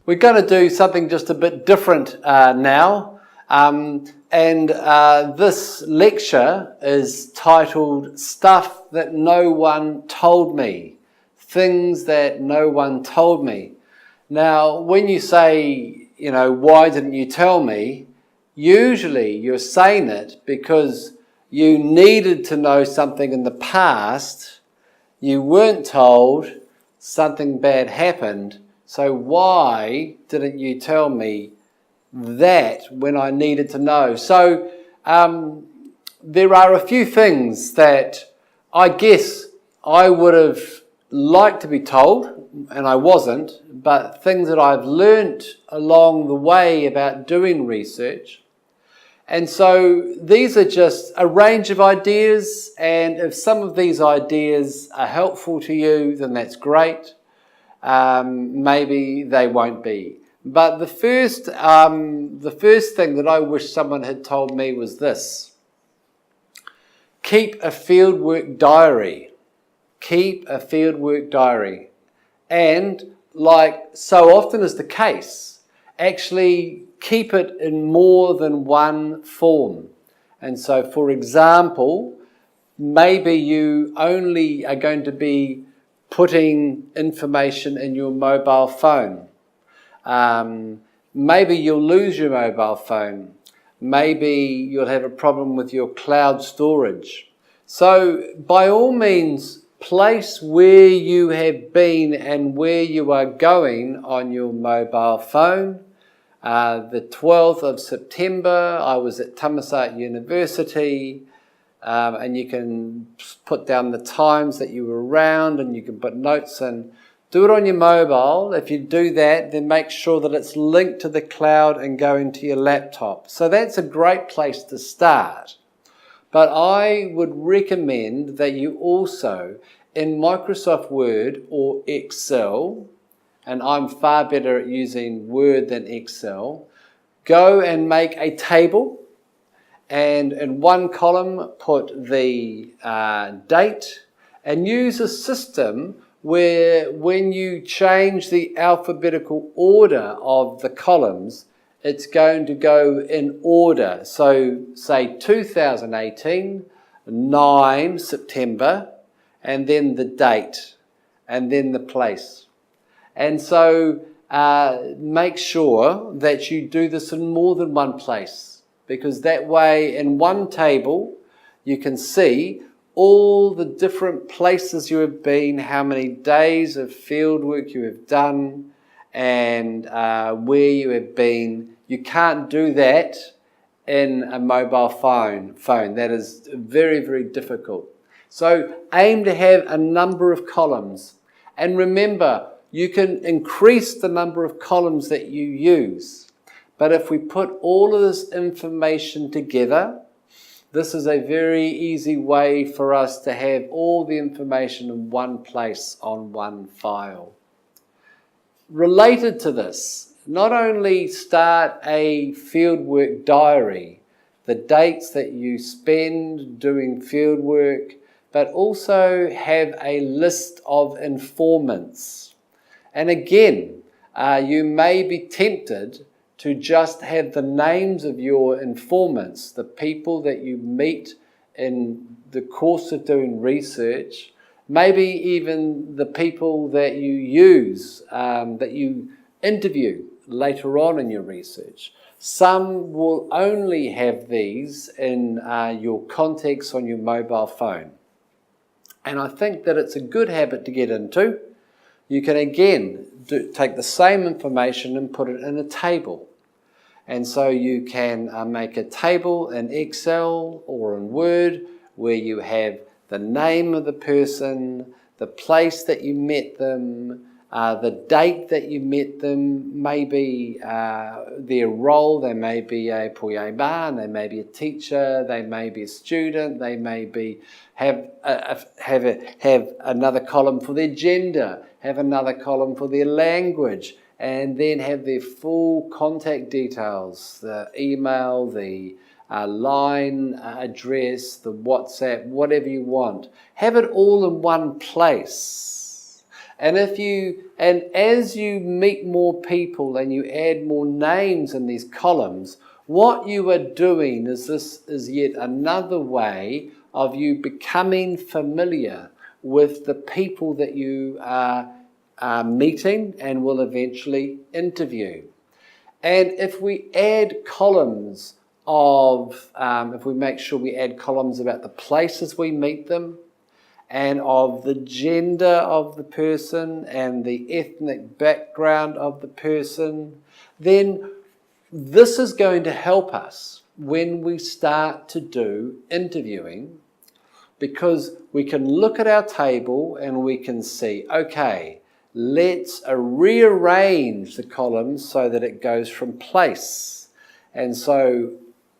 We're going to do something just a bit different now. This lecture is titled Stuff That No One Told Me. Things that no one told me. Now, when you say, why didn't you tell me? Usually you're saying it because you needed to know something in the past, you weren't told, something bad happened, so why didn't you tell me that when I needed to know? So there are a few things that I guess I would have liked to be told, and I wasn't, but things that I've learnt along the way about doing research. And so these are just a range of ideas, and if some of these ideas are helpful to you, then that's great. Maybe they won't be. But the first thing that I wish someone had told me was this. Keep a fieldwork diary. Keep a fieldwork diary. And like so often is the case, actually keep it in more than one form. And so, for example, maybe you only are going to be putting information in your mobile phone. Maybe you'll lose your mobile phone. Maybe you'll have a problem with your cloud storage. So, by all means, place where you have been and where you are going on your mobile phone. The 12th of September, I was at Thammasat University, and you can put down the times that you were around and you can put notes in. Do it on your mobile. If you do that, then make sure that it's linked to the cloud and going to your laptop. So that's a great place to start. But I would recommend that you also, in Microsoft Word or Excel, and I'm far better at using Word than Excel, go and make a table, and in one column put the date, and use a system where when you change the alphabetical order of the columns, it's going to go in order. So say 2018, 9 September, and then the date, and then the place. And so make sure that you do this in more than one place, because that way in one table you can see all the different places you have been, how many days of field work you have done, and where you have been. You can't do that in a mobile phone. That is very, very difficult. So aim to have a number of columns. And remember, you can increase the number of columns that you use. But if we put all of this information together, this is a very easy way for us to have all the information in one place on one file. Related to this, not only start a fieldwork diary, the dates that you spend doing fieldwork, but also have a list of informants. And again, you may be tempted to just have the names of your informants, the people that you meet in the course of doing research, maybe even the people that you use, that you interview later on in your research. Some will only have these in your contacts on your mobile phone. And I think that it's a good habit to get into. You can again take the same information and put it in a table. And so you can make a table in Excel or in Word where you have the name of the person, the place that you met them, the date that you met them, maybe their role. They may be a poyaiban, they may be a teacher, they may be a student, they may be have another column for their gender, have another column for their language, and then have their full contact details, the email, the line address, the WhatsApp, whatever you want. Have it all in one place. And as you meet more people and you add more names in these columns, what you are doing is yet another way of you becoming familiar with the people that you are meeting and will eventually interview. And if we add columns if we make sure we add columns about the places we meet them, and of the gender of the person and the ethnic background of the person, then this is going to help us when we start to do interviewing, because we can look at our table and we can see, okay, let's rearrange the columns so that it goes from place. And so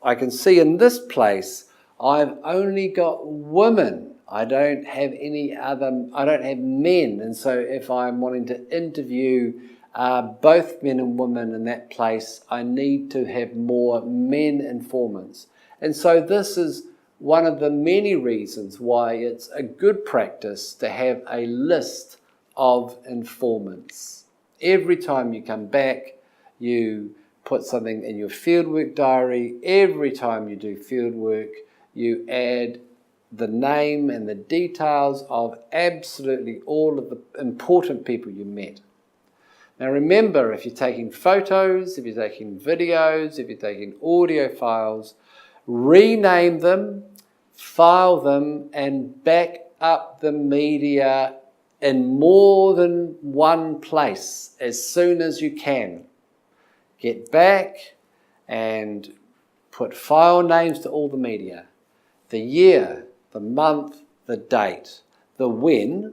I can see in this place, I've only got women. I don't have men. And so if I'm wanting to interview both men and women in that place, I need to have more men informants. And so this is one of the many reasons why it's a good practice to have a list of informants. Every time you come back, you put something in your fieldwork diary. Every time you do fieldwork, you add the name and the details of absolutely all of the important people you met. Now remember, if you're taking photos, if you're taking videos, if you're taking audio files, rename them, file them, and back up the media in more than one place as soon as you can. Get back and put file names to all the media. The year, the month, the date, the when,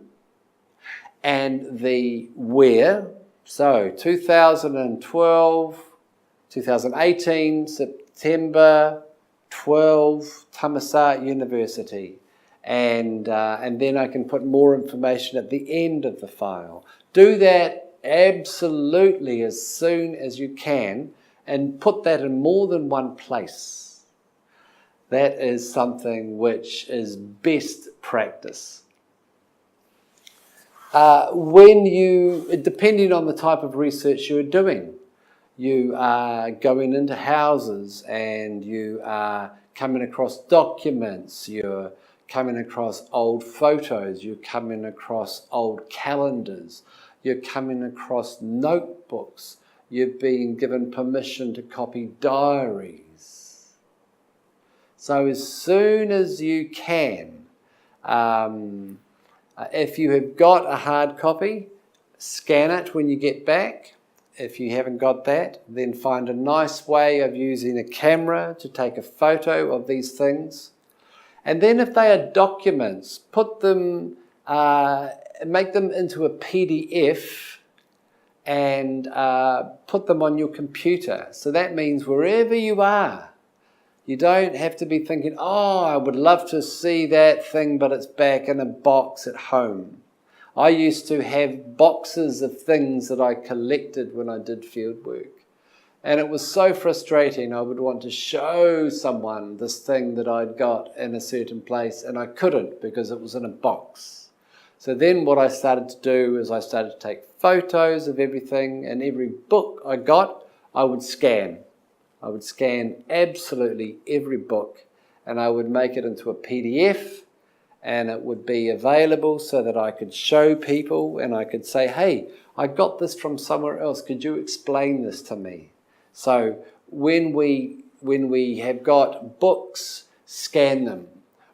and the where. So 2012, 2018, September 12, Thammasat University. And then I can put more information at the end of the file. Do that absolutely as soon as you can, and put that in more than one place. That is something which is best practice. Depending on the type of research you're doing, you are going into houses and you are coming across documents, you're coming across old photos, you're coming across old calendars, you're coming across notebooks, you've been given permission to copy diaries. So as soon as you can, if you have got a hard copy, scan it when you get back. If you haven't got that, then find a nice way of using a camera to take a photo of these things. And then if they are documents, put them, make them into a PDF and put them on your computer. So that means wherever you are, you don't have to be thinking, oh, I would love to see that thing, but it's back in a box at home. I used to have boxes of things that I collected when I did field work. And it was so frustrating. I would want to show someone this thing that I'd got in a certain place, and I couldn't because it was in a box. So then what I started to do is I started to take photos of everything, and every book I got, I would scan. I would scan absolutely every book, and I would make it into a PDF, and it would be available so that I could show people, and I could say, hey, I got this from somewhere else. Could you explain this to me? So when we have got books, scan them.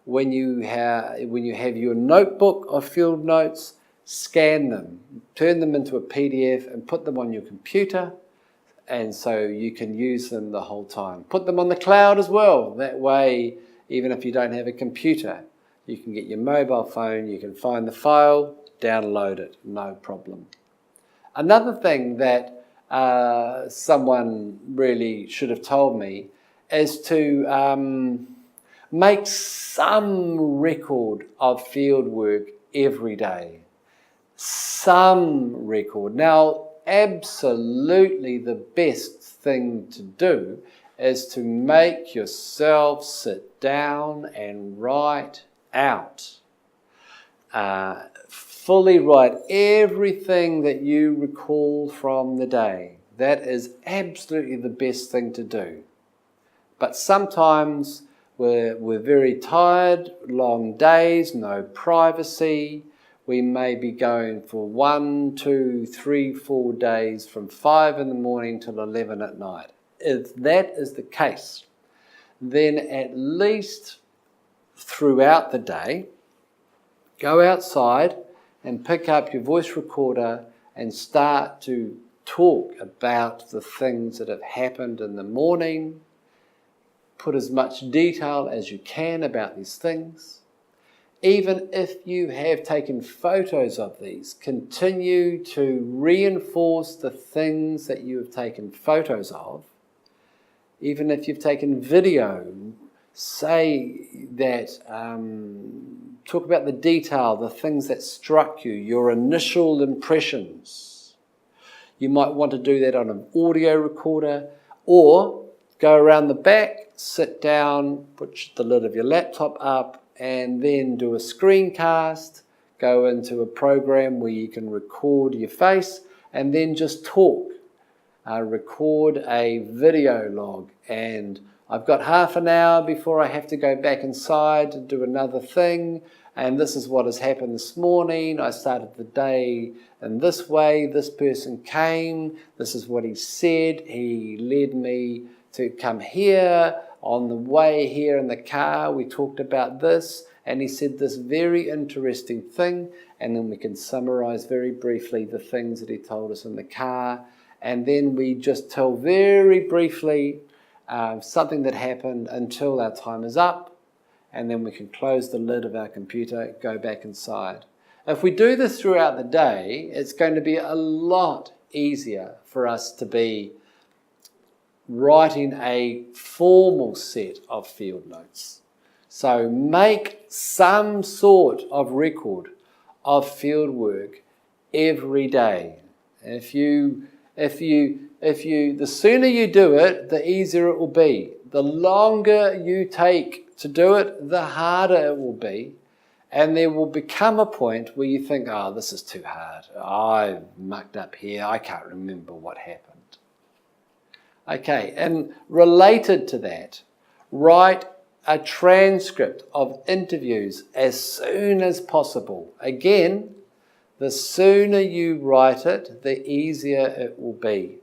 When you have your notebook of field notes, scan them. Turn them into a PDF and put them on your computer, and so you can use them the whole time. Put them on the cloud as well. That way, even if you don't have a computer, you can get your mobile phone, you can find the file, download it, no problem. Another thing that someone really should have told me is to make some record of field work every day. Some record. Now, absolutely the best thing to do is to make yourself sit down and write out fully write everything that you recall from the day. That is absolutely the best thing to do. But sometimes we're very tired, long days, no privacy. We may be going for 1, 2, 3, 4 days from 5 in the morning till 11 at night. If that is the case, then at least throughout the day, go outside and pick up your voice recorder and start to talk about the things that have happened in the morning. Put as much detail as you can about these things. Even if you have taken photos of these, continue to reinforce the things that you have taken photos of. Even if you've taken video, say that, talk about the detail, the things that struck you, your initial impressions. You might want to do that on an audio recorder, or go around the back, sit down, put the lid of your laptop up, and then do a screencast, go into a program where you can record your face, and then just talk. Record a video log, and I've got half an hour before I have to go back inside to do another thing, and this is what has happened this morning. I started the day in this way, this person came, this is what he said, he led me to come here, on the way here in the car we talked about this, and he said this very interesting thing, and then we can summarize very briefly the things that he told us in the car, and then we just tell very briefly something that happened until our time is up, and then we can close the lid of our computer, go back inside. If we do this throughout the day, it's going to be a lot easier for us to be writing a formal set of field notes. So make some sort of record of field work every day. The sooner you do it, the easier it will be. The longer you take to do it, the harder it will be. And there will become a point where you think, oh, this is too hard. I mucked up here. I can't remember what happened. Okay, and related to that, write a transcript of interviews as soon as possible. Again, the sooner you write it, the easier it will be.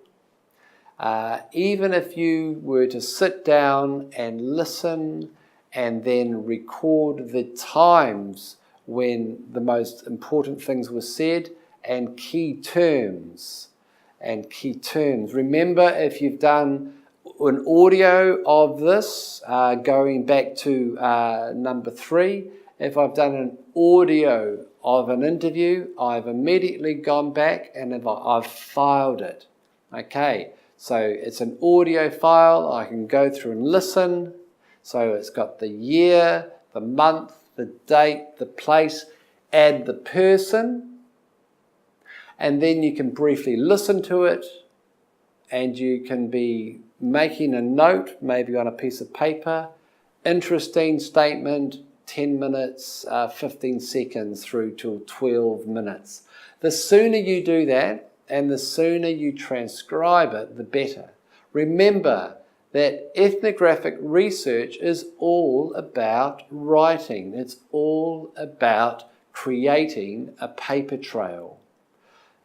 Even if you were to sit down and listen and then record the times when the most important things were said and key terms. Remember, if you've done an audio of this, going back to number 3, if I've done an audio of an interview, I've immediately gone back and I've filed it. Okay, so it's an audio file. I can go through and listen. So it's got the year, the month, the date, the place, add the person, and then you can briefly listen to it, and you can be making a note, maybe on a piece of paper, interesting statement, 10 minutes, 15 seconds through to 12 minutes. The sooner you do that, and the sooner you transcribe it, the better. Remember that ethnographic research is all about writing. It's all about creating a paper trail.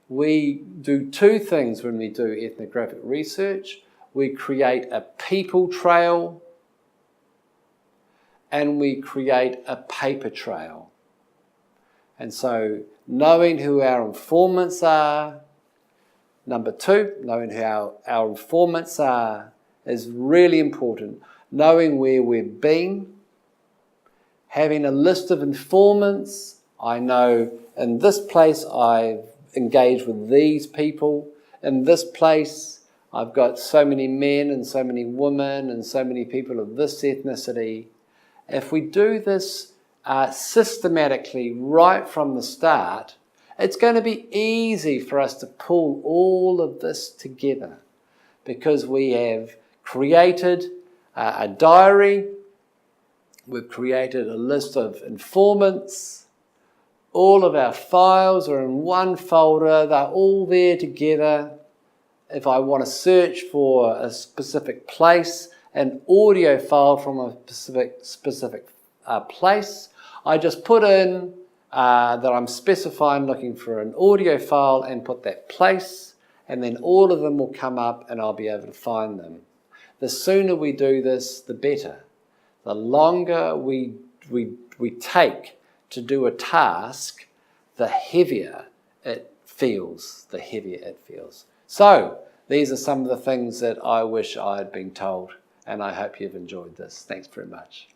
We do 2 things when we do ethnographic research. We create a people trail and we create a paper trail. And so knowing who our informants are, number 2, knowing who our informants are is really important. Knowing where we've been, having a list of informants. I know in this place I've engaged with these people. In this place I've got so many men and so many women and so many people of this ethnicity. If we do this systematically right from the start, it's going to be easy for us to pull all of this together because we have created a diary, we've created a list of informants, all of our files are in one folder, they're all there together. If I want to search for a specific place, an audio file from a specific place, I just put in that I'm specifying looking for an audio file and put that place, and then all of them will come up and I'll be able to find them. The sooner we do this, the better. The longer we take to do a task, the heavier it feels, So, these are some of the things that I wish I had been told, and I hope you've enjoyed this. Thanks very much.